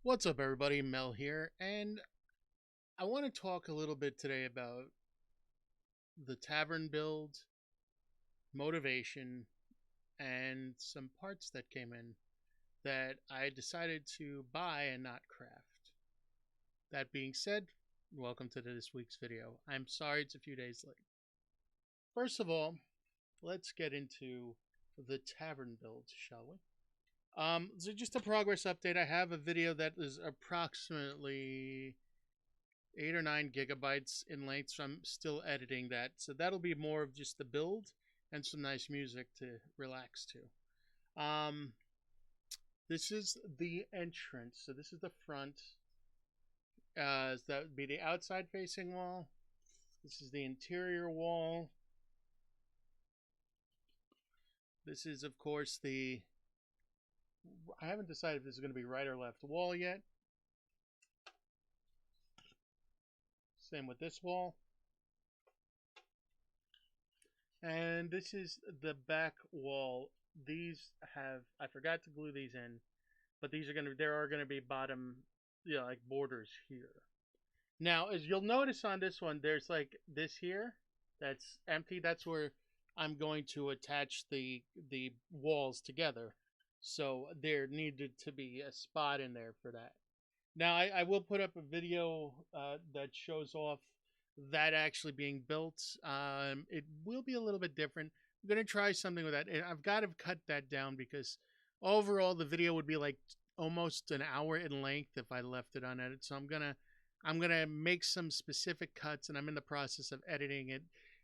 What's up, everybody? Mel here, and I want to talk a little bit today about the tavern build, motivation, and some parts that came in that I decided to buy and not craft. That being said, welcome to this week's video. I'm sorry it's a few days late. First of all, let's get into the tavern build, shall we? So just a progress update. I have a video that is approximately 8 or 9 gigabytes in length, so I'm still editing that. So that'll be more of just the build and some nice music to relax to. This is the entrance. So this is the front. So that would be the outside facing wall. This is the interior wall. This is, of course, I haven't decided if this is going to be right or left wall yet. Same with this wall. And this is the back wall. I forgot to glue these in, but there are gonna be bottom, like borders here. Now, as you'll notice on this one, there's like this here that's empty. That's where I'm going to attach the walls together. So there needed to be a spot in there for that. Now, I will put up a video that shows off that actually being built. It will be a little bit different. I'm going to try something with that. And I've got to cut that down because overall the video would be like almost an hour in length if I left it unedited. So I'm gonna make some specific cuts, and I'm in the process of editing it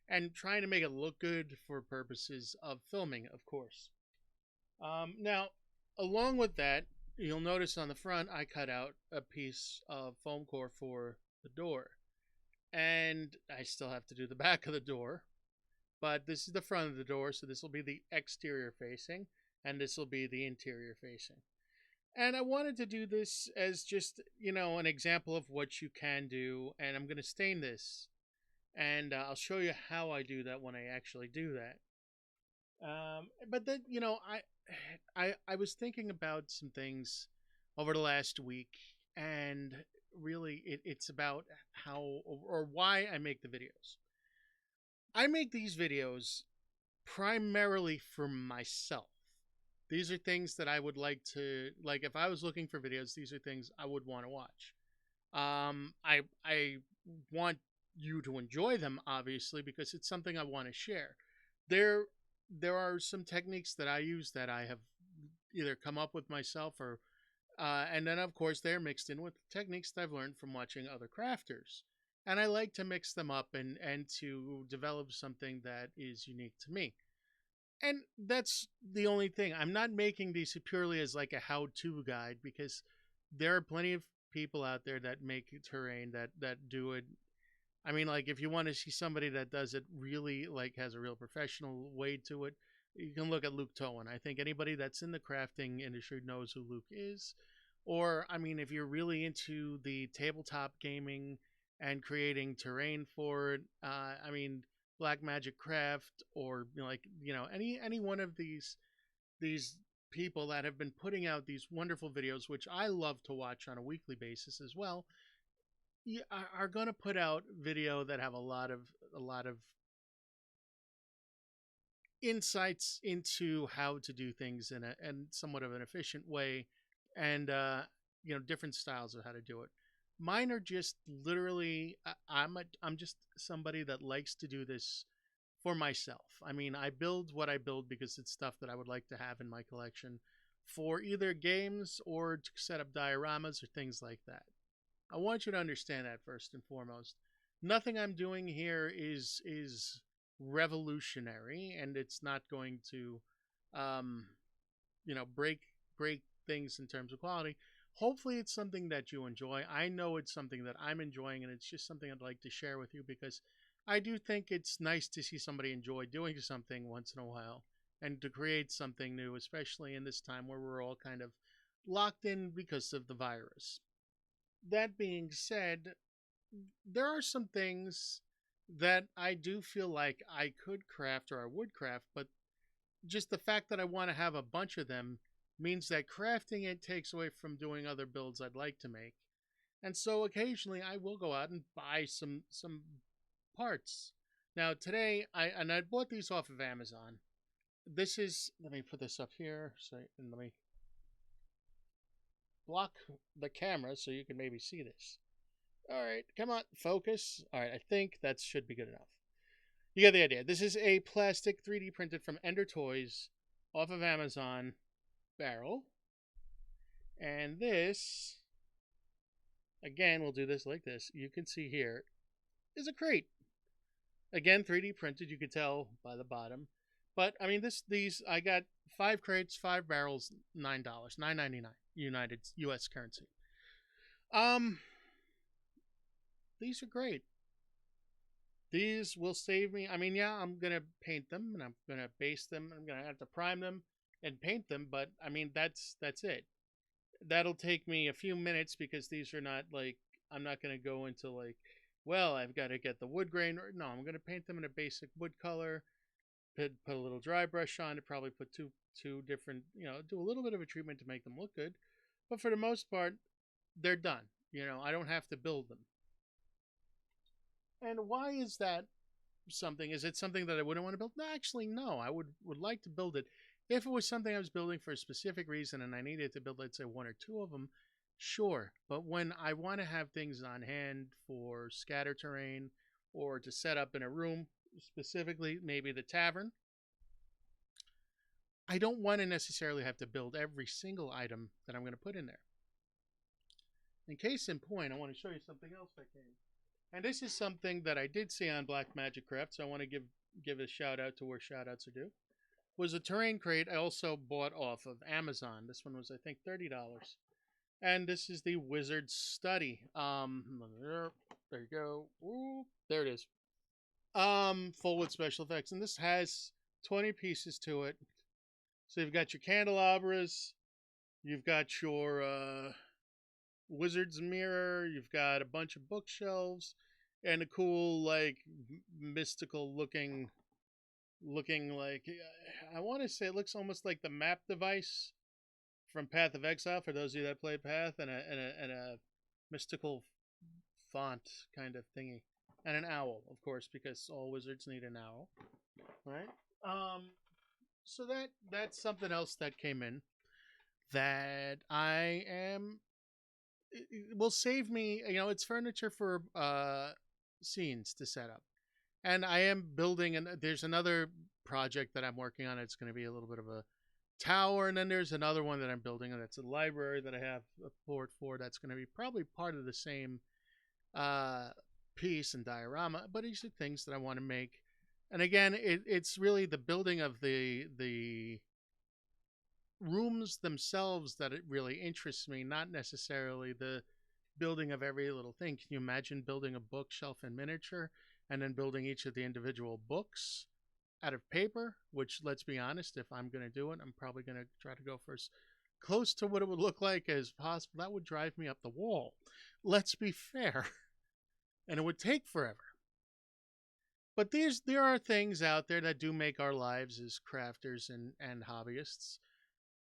and trying to make it look good for purposes of filming, of course. Now, along with that, you'll notice on the front I cut out a piece of foam core for the door, and I still have to do the back of the door, but this is the front of the door, so this will be the exterior facing, and this will be the interior facing. And I wanted to do this as just, an example of what you can do, and I'm going to stain this, and I'll show you how I do that when I actually do that. But then, I was thinking about some things over the last week, and really it's about how or why I make the videos. I make these videos primarily for myself. These are things that I would like if I was looking for videos, these are things I would want to watch. I want you to enjoy them, obviously, because it's something I want to share. There there are some techniques that I use that I have either come up with myself or and then of course they're mixed in with techniques that I've learned from watching other crafters. And I like to mix them up and to develop something that is unique to me. And that's the only thing. I'm not making these purely as like a how-to guide because there are plenty of people out there that make terrain that do it. I mean, like if you want to see somebody that does it really like has a real professional way to it, you can look at Luke Towan. I think anybody that's in the crafting industry knows who Luke is. Or I mean, if you're really into the tabletop gaming and creating terrain for it, I mean, Black Magic Craft or any one of these people that have been putting out these wonderful videos, which I love to watch on a weekly basis as well, are going to put out video that have a lot of insights into how to do things in a and somewhat of an efficient way, and different styles of how to do it. Mine are just literally I'm just somebody that likes to do this for myself. I mean, I build what I build because it's stuff that I would like to have in my collection for either games or to set up dioramas or things like that. I want you to understand that first and foremost. Nothing I'm doing here is revolutionary, and it's not going to, um, break things in terms of quality. Hopefully, it's something that you enjoy. I know it's something that I'm enjoying, and it's just something I'd like to share with you because I do think it's nice to see somebody enjoy doing something once in a while and to create something new, especially in this time where we're all kind of locked in because of the virus. That being said, there are some things that I do feel like I could craft or I would craft, but just the fact that I want to have a bunch of them means that crafting it takes away from doing other builds I'd like to make. And so occasionally I will go out and buy some parts. Now today I bought these off of Amazon. This is, let me put this up here so and let me block the camera so you can maybe see this. All right, come on, focus. All right, I think that should be good enough. You get the idea. This is a plastic 3D printed from Ender Toys off of Amazon barrel. And this, again, we'll do this like this. You can see here is a crate. Again, 3D printed, you can tell by the bottom. But I mean, these I got 5 crates, 5 barrels, $9, $9.99 United U.S. currency. These are great. These will save me. I mean, yeah, I'm gonna paint them and I'm gonna base them. I'm gonna have to prime them and paint them. But I mean, that's it. That'll take me a few minutes because these are not like, I'm not gonna go into like, well, I've got to get the wood grain. No, I'm gonna paint them in a basic wood color. Put a little dry brush on it. Probably put two different, do a little bit of a treatment to make them look good. But for the most part, they're done. I don't have to build them. And why is that something? Is it something that I wouldn't want to build? No, actually, no. I would like to build it. If it was something I was building for a specific reason and I needed to build, let's say, 1 or 2 of them, sure. But when I want to have things on hand for scatter terrain or to set up in a room, specifically maybe the tavern, I don't want to necessarily have to build every single item that I'm going to put in there. In case in point, I want to show you something else I came. And this is something that I did see on Black Magic Craft, so I want to give a shout out to where shout outs are due. Was a terrain crate I also bought off of Amazon. This one was, I think, $30. And this is the Wizard Study. There you go. Ooh, there it is. Full with special effects. And this has 20 pieces to it. So you've got your candelabras, you've got your wizard's mirror, you've got a bunch of bookshelves, and a cool, like, mystical looking like, I want to say it looks almost like the map device from Path of Exile for those of you that played Path, and a mystical font kind of thingy, and an owl, of course, because all wizards need an owl, right? So that's something else that came in that I am. It will save me. It's furniture for scenes to set up, and I am building. And there's another project that I'm working on. It's going to be a little bit of a tower, and then there's another one that I'm building, and that's a library that I have a port for. That's going to be probably part of the same piece and diorama. But these are things that I want to make. And again, it's really the building of the rooms themselves that it really interests me, not necessarily the building of every little thing. Can you imagine building a bookshelf in miniature and then building each of the individual books out of paper? Which, let's be honest, if I'm going to do it, I'm probably going to try to go for as close to what it would look like as possible. That would drive me up the wall. Let's be fair. And it would take forever. But there are things out there that do make our lives as crafters and hobbyists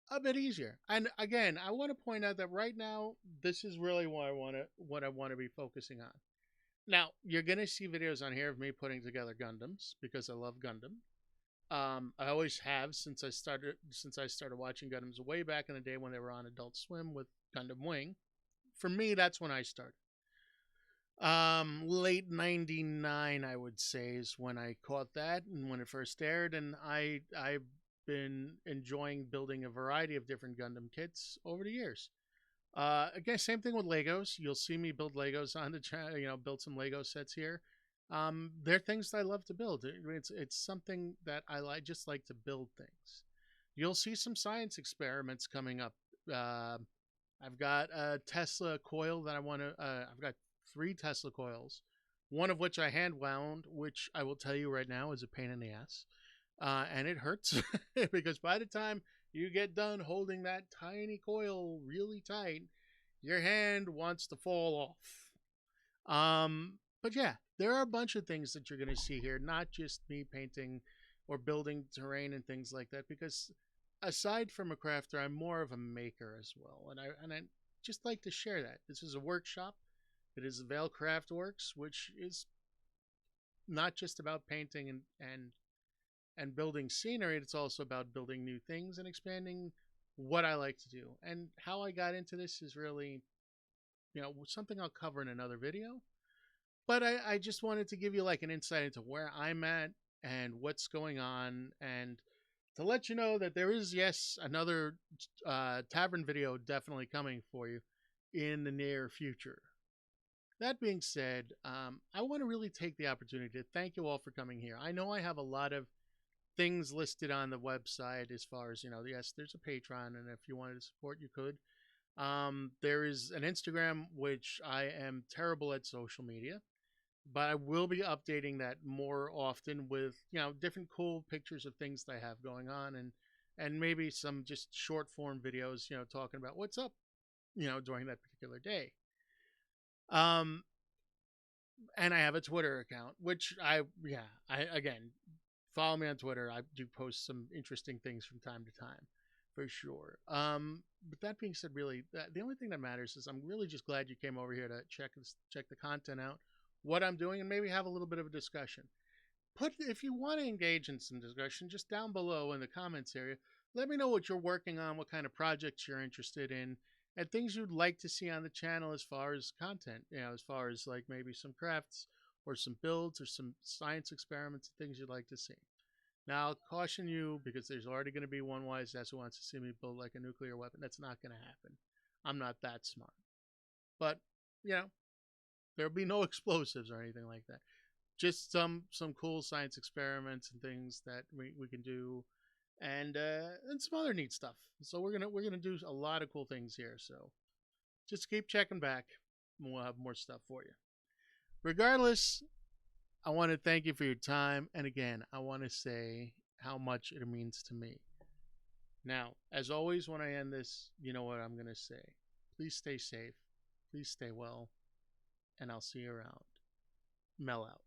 a bit easier. And again, I want to point out that right now, this is really what I want to be focusing on. Now, you're going to see videos on here of me putting together Gundams because I love Gundam. I always have since I started watching Gundams way back in the day when they were on Adult Swim with Gundam Wing. For me, that's when I started. Late 99, I would say, is when I caught that and when it first aired, and I've been enjoying building a variety of different Gundam kits over the years. Again, same thing with Legos. You'll see me build Legos on the channel, build some Lego sets here. They're things that I love to build. It's something that I just like to build things. You'll see some science experiments coming up. I've got a Tesla coil that I want to, I've got 3 Tesla coils, one of which I hand wound, which I will tell you right now is a pain in the ass. And it hurts because by the time you get done holding that tiny coil really tight, your hand wants to fall off. But yeah, there are a bunch of things that you're going to see here, not just me painting or building terrain and things like that, because aside from a crafter, I'm more of a maker as well, and I just like to share that. This is a workshop. It is Vale Craftworks, which is not just about painting and building scenery. It's also about building new things and expanding what I like to do. And how I got into this is really, something I'll cover in another video. But I just wanted to give you like an insight into where I'm at and what's going on, and to let you know that there is, yes, another tavern video definitely coming for you in the near future. That being said, I want to really take the opportunity to thank you all for coming here. I know I have a lot of things listed on the website as far as, yes, there's a Patreon, and if you wanted to support, you could. There is an Instagram, which I am terrible at social media, but I will be updating that more often with, different cool pictures of things that I have going on, and maybe some just short form videos, talking about what's up, during that particular day. Um, and I have a Twitter account, which I again, follow me on Twitter. I do post some interesting things from time to time, for sure. But that being said, really, the only thing that matters is I'm really just glad you came over here to check the content out, what I'm doing, and maybe have a little bit of a discussion. If you want to engage in some discussion, just down below in the comments area, let me know what you're working on, what kind of projects you're interested in, and things you'd like to see on the channel as far as content, as far as like maybe some crafts or some builds or some science experiments and things you'd like to see. Now, I'll caution you, because there's already going to be one wise ass who wants to see me build like a nuclear weapon. That's not going to happen. I'm not that smart. But, there'll be no explosives or anything like that. Just some cool science experiments and things that we can do, and some other neat stuff. So we're gonna do a lot of cool things here. So just keep checking back, and we'll have more stuff for you. Regardless, I want to thank you for your time, and again, I want to say how much it means to me. Now, as always, when I end this, you know what I'm gonna say. Please stay safe. Please stay well, and I'll see you around. Mel out.